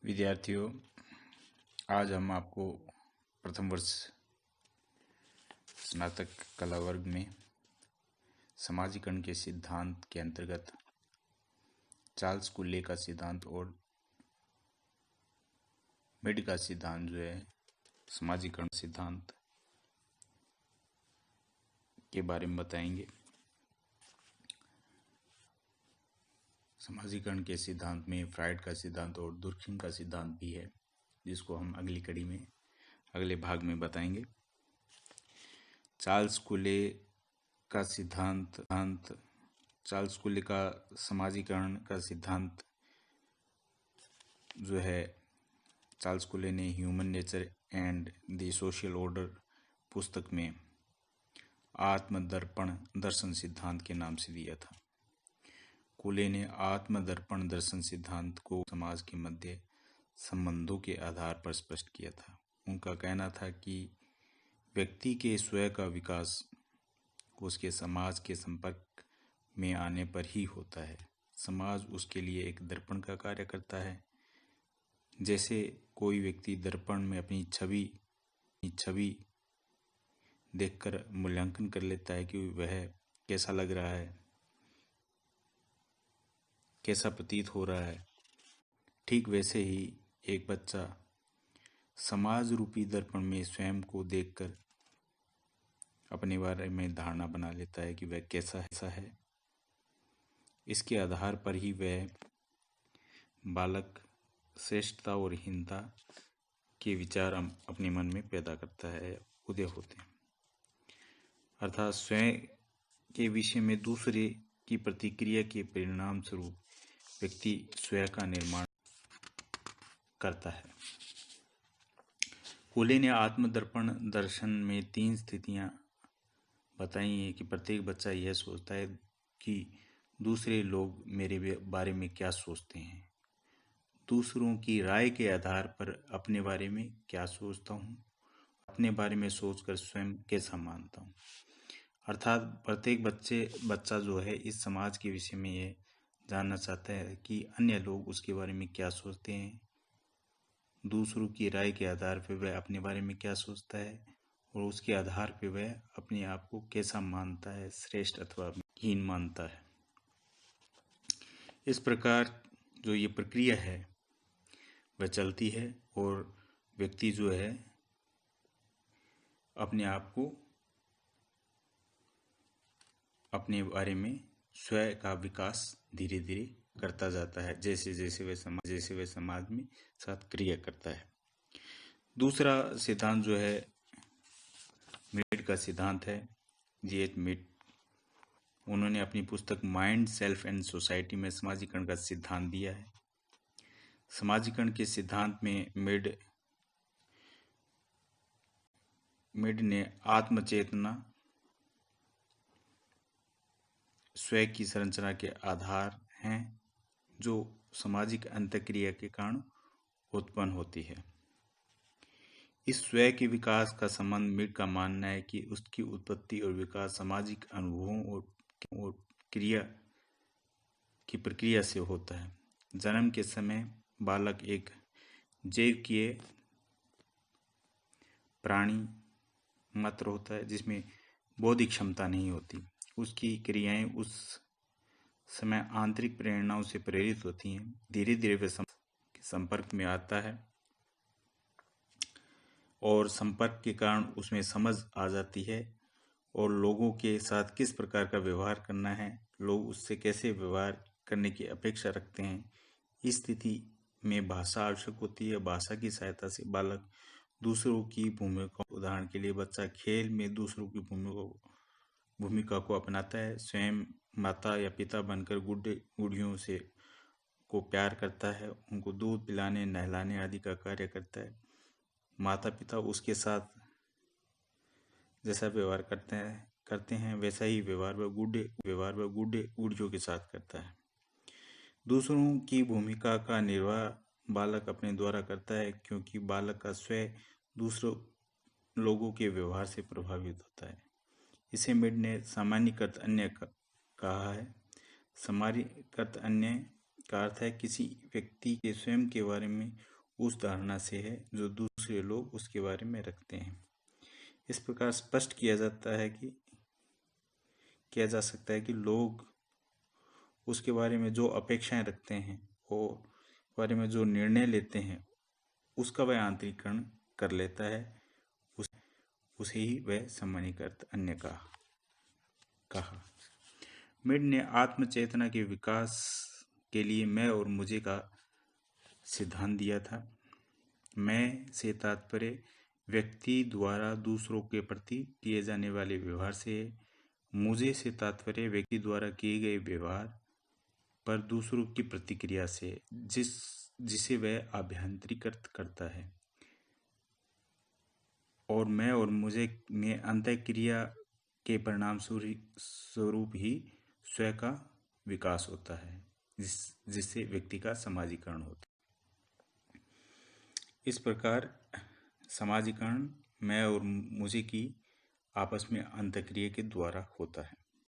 विद्यार्थियों, आज हम आपको प्रथम वर्ष स्नातक कला वर्ग में समाजीकरण के सिद्धांत के अंतर्गत चार्ल्स कुल्ले का सिद्धांत और मिड का सिद्धांत जो है समाजीकरण सिद्धांत के बारे में बताएंगे। समाजीकरण के सिद्धांत में फ्राइड का सिद्धांत और दुर्खिम का सिद्धांत भी है, जिसको हम अगली कड़ी में अगले भाग में बताएंगे। चार्ल्स कुले का सिद्धांत चार्ल्स कुले का समाजीकरण का सिद्धांत जो है, चार्ल्स कुले ने human nature and the social order पुस्तक में आत्मदर्पण दर्शन सिद्धांत के नाम से दिया था। कुले ने आत्मदर्पण दर्शन सिद्धांत को समाज के मध्य संबंधों के आधार पर स्पष्ट किया था। उनका कहना था कि व्यक्ति के स्वयं का विकास उसके समाज के संपर्क में आने पर ही होता है। समाज उसके लिए एक दर्पण का कार्य करता है। जैसे कोई व्यक्ति दर्पण में अपनी छवि देखकर मूल्यांकन कर लेता है कि वह कैसा लग रहा है, कैसा प्रतीत हो रहा है, ठीक वैसे ही एक बच्चा समाज रूपी दर्पण में स्वयं को देखकर अपने बारे में धारणा बना लेता है कि वह कैसा है। इसके आधार पर ही वह बालक श्रेष्ठता और हीनता के विचार अपने मन में पैदा करता है, उदय होते हैं। अर्थात स्वयं के विषय में दूसरे की प्रतिक्रिया के परिणाम स्वरूप व्यक्ति स्वयं का निर्माण करता है। कुले ने आत्मदर्पण दर्शन में 3 स्थितियां बताई हैं कि प्रत्येक बच्चा यह सोचता है कि दूसरे लोग मेरे बारे में क्या सोचते हैं, दूसरों की राय के आधार पर अपने बारे में क्या सोचता हूँ, अपने बारे में सोचकर स्वयं कैसा मानता हूँ। अर्थात प्रत्येक बच्चा जो है इस समाज के विषय में यह जानना चाहता है कि अन्य लोग उसके बारे में क्या सोचते हैं, दूसरों की राय के आधार पर वह अपने बारे में क्या सोचता है और उसके आधार पर वह अपने आप को कैसा मानता है, श्रेष्ठ अथवा हीन मानता है। इस प्रकार जो ये प्रक्रिया है वह चलती है और व्यक्ति जो है अपने आप को अपने बारे में स्वयं का विकास धीरे धीरे करता जाता है, जैसे जैसे वह समाज में साथ क्रिया करता है। दूसरा सिद्धांत जो है मिड का सिद्धांत है, जी.एच. मिड। उन्होंने अपनी पुस्तक माइंड, सेल्फ एंड सोसाइटी में समाजीकरण का सिद्धांत दिया है। समाजीकरण के सिद्धांत में मिड ने आत्मचेतना स्वयं की संरचना के आधार हैं जो सामाजिक अंतःक्रिया के कारण उत्पन्न होती है। इस स्वयं के विकास का संबंध मिड का मानना है कि उसकी उत्पत्ति और विकास सामाजिक अनुभवों और क्रिया की प्रक्रिया से होता है। जन्म के समय बालक एक जैविकीय प्राणी मात्र होता है जिसमें बौद्धिक क्षमता नहीं होती। उसकी क्रियाएं उस समय आंतरिक प्रेरणाओं से प्रेरित होती हैं। धीरे धीरे वह संपर्क में आता है और संपर्क के कारण उसमें समझ आ जाती है और लोगों के साथ किस प्रकार का व्यवहार करना है, लोग उससे कैसे व्यवहार करने की अपेक्षा रखते हैं। इस स्थिति में भाषा आवश्यक होती है। भाषा की सहायता से बालक दूसरों की भूमिका, उदाहरण के लिए बच्चा खेल में दूसरों की भूमिका को अपनाता है, स्वयं माता या पिता बनकर गुड़ियों से को प्यार करता है, उनको दूध पिलाने, नहलाने आदि का कार्य करता है। माता पिता उसके साथ जैसा व्यवहार करते हैं वैसा ही व्यवहार वह गुड़ियों के साथ करता है। दूसरों की भूमिका का निर्वाह बालक अपने द्वारा करता है, क्योंकि बालक का स्वयं दूसरों लोगों के व्यवहार से प्रभावित होता है। इसे मिड ने सामान्यकृत अन्य कहा है। सामान्यकृत अन्य का अर्थ है किसी व्यक्ति के स्वयं के बारे में उस धारणा से है जो दूसरे लोग उसके बारे में रखते हैं। इस प्रकार स्पष्ट किया जा सकता है कि लोग उसके बारे में जो अपेक्षाएं रखते हैं और बारे में जो निर्णय लेते हैं उसका वह आंतरिकरण कर लेता है, उसे ही वह सामान्यीकृत अन्य कहा। मिड ने आत्म चेतना के विकास के लिए मैं और मुझे का सिद्धांत दिया था। मैं से तात्पर्य व्यक्ति द्वारा दूसरों के प्रति किए जाने वाले व्यवहार से है। मुझे से तात्पर्य व्यक्ति द्वारा किए गए व्यवहार पर दूसरों की प्रतिक्रिया से, जिसे वह आभ्यंतरीकृत करता है। और मैं और मुझे में अंतःक्रिया के परिणाम स्वरूप ही स्वयं का विकास होता है, जिससे व्यक्ति का समाजीकरण होता है। इस प्रकार समाजीकरण मैं और मुझे की आपस में अंतःक्रिया के द्वारा होता है।